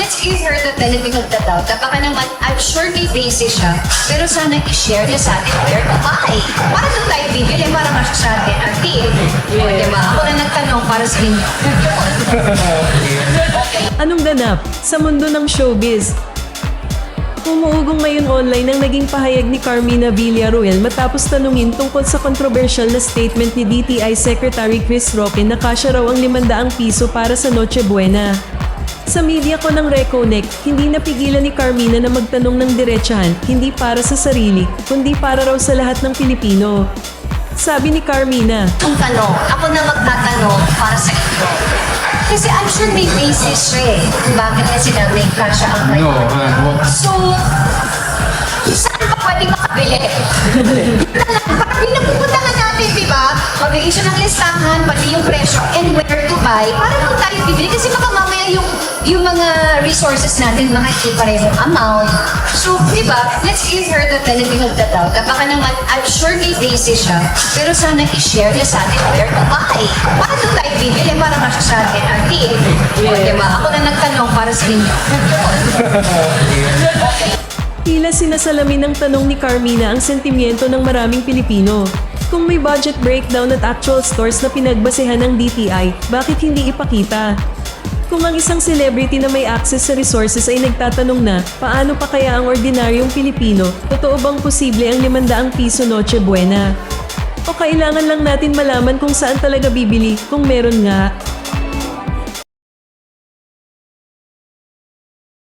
let's give her the benefit of the doubt. Baka naman, I'm sure may basis siya, pero sana i-share niya sa atin where to buy. Para doon tayo bibili, para masya sa atin ang deal. O, diba? Ako na nagtanong para sa inyo. Anong ganap sa mundo ng showbiz? Umuugong ngayon online ang naging pahayag ni Carmina Villaruel matapos tanungin tungkol sa controversial na statement ni DTI Secretary Chris Roque na kasya raw ang 500 piso para sa Noche Buena. Sa media ko ng Reconnect, hindi napigilan ni Carmina na magtanong ng diretsahan, hindi para sa sarili, kundi para raw sa lahat ng Pilipino. Sabi ni Carmina, Ang tanong, ako na magtatanong para sa inyo. Kasi I'm sure may basis siya eh. Kung bakit niya sinabi kasya ang may So, saan pa pwede makabili? Parang pinapupuntahan natin, di ba? Mabigay siya ng listahan, pati yung presyo, and where to buy. Para lang tayo bibili. Kasi baka mamaya yung mga resources natin, mga hindi parehong amount. So, di ba, let's give her the benefit of the doubt. Baka naman, I'm sure may basis siya, pero sana i-share niya sa atin where to buy. Para doon tayo bibili, para masya sa atin ang deal. O, di ba? Ako na nagtanong para sa inyo. tila sinasalamin ng tanong ni Carmina ang sentimiento ng maraming Pilipino. Kung may budget breakdown at actual stores na pinagbasehan ng DTI, bakit hindi ipakita? Kung ang isang celebrity na may access sa resources ay nagtatanong na, paano pa kaya ang ordinaryong Pilipino, totoo bang posible ang 500 piso Noche Buena? O kailangan lang natin malaman kung saan talaga bibili, kung meron nga?